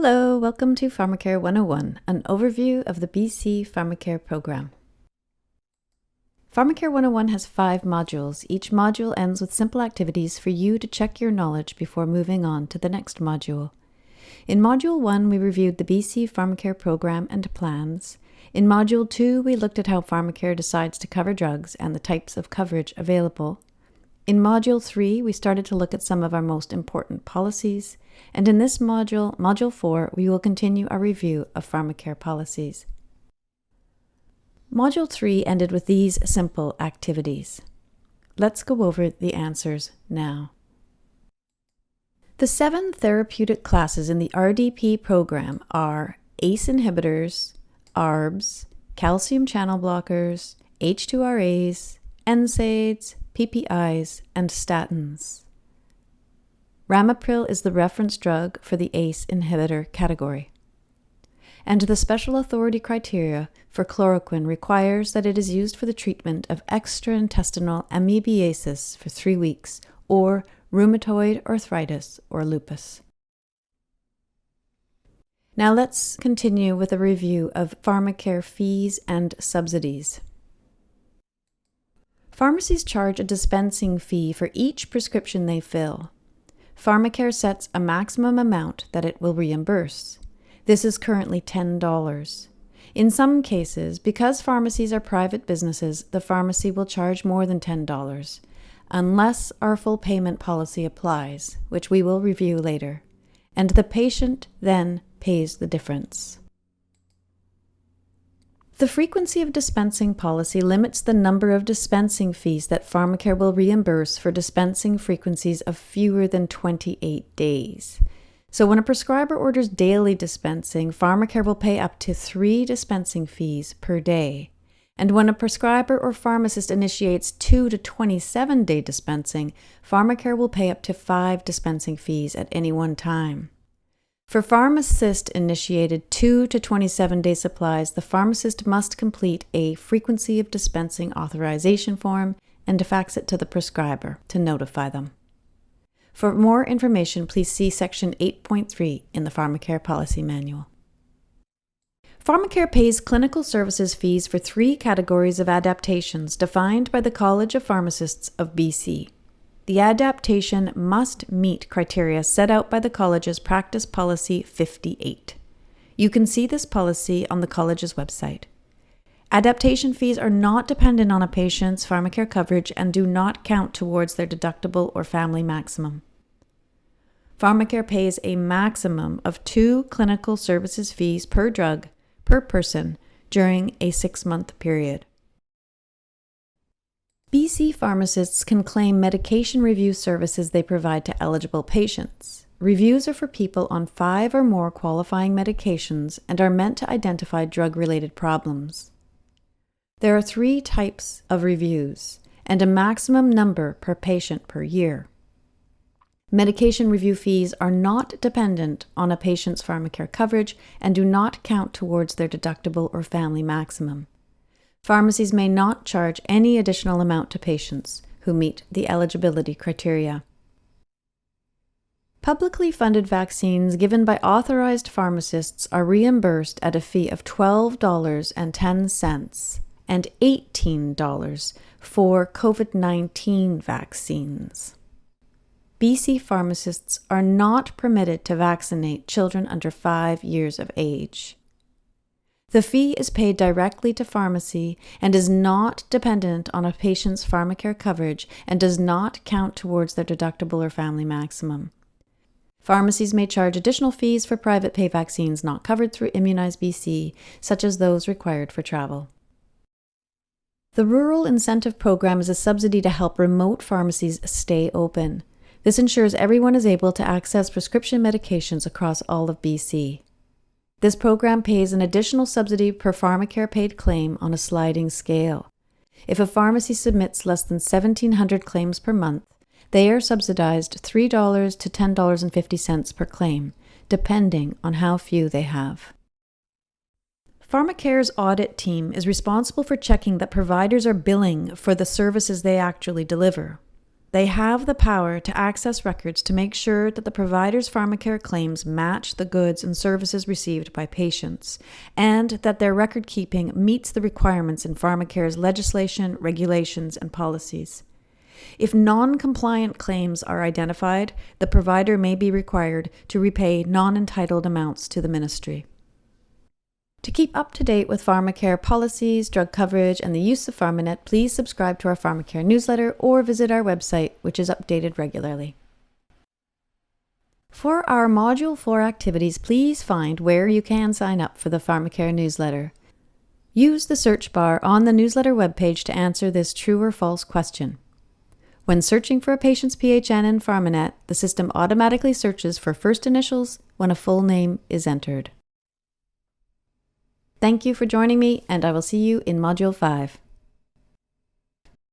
Hello, welcome to PharmaCare 101, an overview of the BC PharmaCare program. PharmaCare 101 has 5 modules. Each module ends with simple activities for you to check your knowledge before moving on to the next module. In Module 1, we reviewed the BC PharmaCare program and plans. In Module 2, we looked at how PharmaCare decides to cover drugs and the types of coverage available. In Module 3, we started to look at some of our most important policies, and in this module, Module 4, we will continue our review of PharmaCare policies. Module 3 ended with these simple activities. Let's go over the answers now. The 7 therapeutic classes in the RDP program are ACE inhibitors, ARBs, calcium channel blockers, H2RAs, NSAIDs, PPIs, and statins. Ramipril is the reference drug for the ACE inhibitor category. And the special authority criteria for chloroquine requires that it is used for the treatment of extraintestinal amoebiasis for 3 weeks, or rheumatoid arthritis or lupus. Now let's continue with a review of PharmaCare fees and subsidies. Pharmacies charge a dispensing fee for each prescription they fill. PharmaCare sets a maximum amount that it will reimburse. This is currently $10. In some cases, because pharmacies are private businesses, the pharmacy will charge more than $10, unless our full payment policy applies, which we will review later, and the patient then pays the difference. The frequency of dispensing policy limits the number of dispensing fees that PharmaCare will reimburse for dispensing frequencies of fewer than 28 days. So when a prescriber orders daily dispensing, PharmaCare will pay up to 3 dispensing fees per day. And when a prescriber or pharmacist initiates 2 to 27-day dispensing, PharmaCare will pay up to 5 dispensing fees at any one time. For pharmacist-initiated 2 to 27-day supplies, the pharmacist must complete a frequency of dispensing authorization form and fax it to the prescriber to notify them. For more information, please see Section 8.3 in the PharmaCare Policy Manual. PharmaCare pays clinical services fees for 3 categories of adaptations defined by the College of Pharmacists of BC. The adaptation must meet criteria set out by the college's Practice Policy 58. You can see this policy on the college's website. Adaptation fees are not dependent on a patient's PharmaCare coverage and do not count towards their deductible or family maximum. PharmaCare pays a maximum of 2 clinical services fees per drug per person during a 6-month period. BC pharmacists can claim medication review services they provide to eligible patients. Reviews are for people on 5 or more qualifying medications and are meant to identify drug-related problems. There are 3 types of reviews and a maximum number per patient per year. Medication review fees are not dependent on a patient's PharmaCare coverage and do not count towards their deductible or family maximum. Pharmacies may not charge any additional amount to patients who meet the eligibility criteria. Publicly funded vaccines given by authorized pharmacists are reimbursed at a fee of $12.10 and $18 for COVID-19 vaccines. BC pharmacists are not permitted to vaccinate children under 5 years of age. The fee is paid directly to pharmacy and is not dependent on a patient's PharmaCare coverage and does not count towards their deductible or family maximum. Pharmacies may charge additional fees for private pay vaccines not covered through Immunize BC, such as those required for travel. The Rural Incentive Program is a subsidy to help remote pharmacies stay open. This ensures everyone is able to access prescription medications across all of BC. This program pays an additional subsidy per PharmaCare paid claim on a sliding scale. If a pharmacy submits less than 1,700 claims per month, they are subsidized $3 to $10.50 per claim, depending on how few they have. PharmaCare's audit team is responsible for checking that providers are billing for the services they actually deliver. They have the power to access records to make sure that the provider's PharmaCare claims match the goods and services received by patients, and that their record keeping meets the requirements in PharmaCare's legislation, regulations, and policies. If non-compliant claims are identified, the provider may be required to repay non-entitled amounts to the ministry. To keep up to date with PharmaCare policies, drug coverage, and the use of PharmaNet, please subscribe to our PharmaCare newsletter or visit our website, which is updated regularly. For our Module 4 activities, please find where you can sign up for the PharmaCare newsletter. Use the search bar on the newsletter webpage to answer this true or false question. When searching for a patient's PHN in PharmaNet, the system automatically searches for first initials when a full name is entered. Thank you for joining me, and I will see you in Module 5.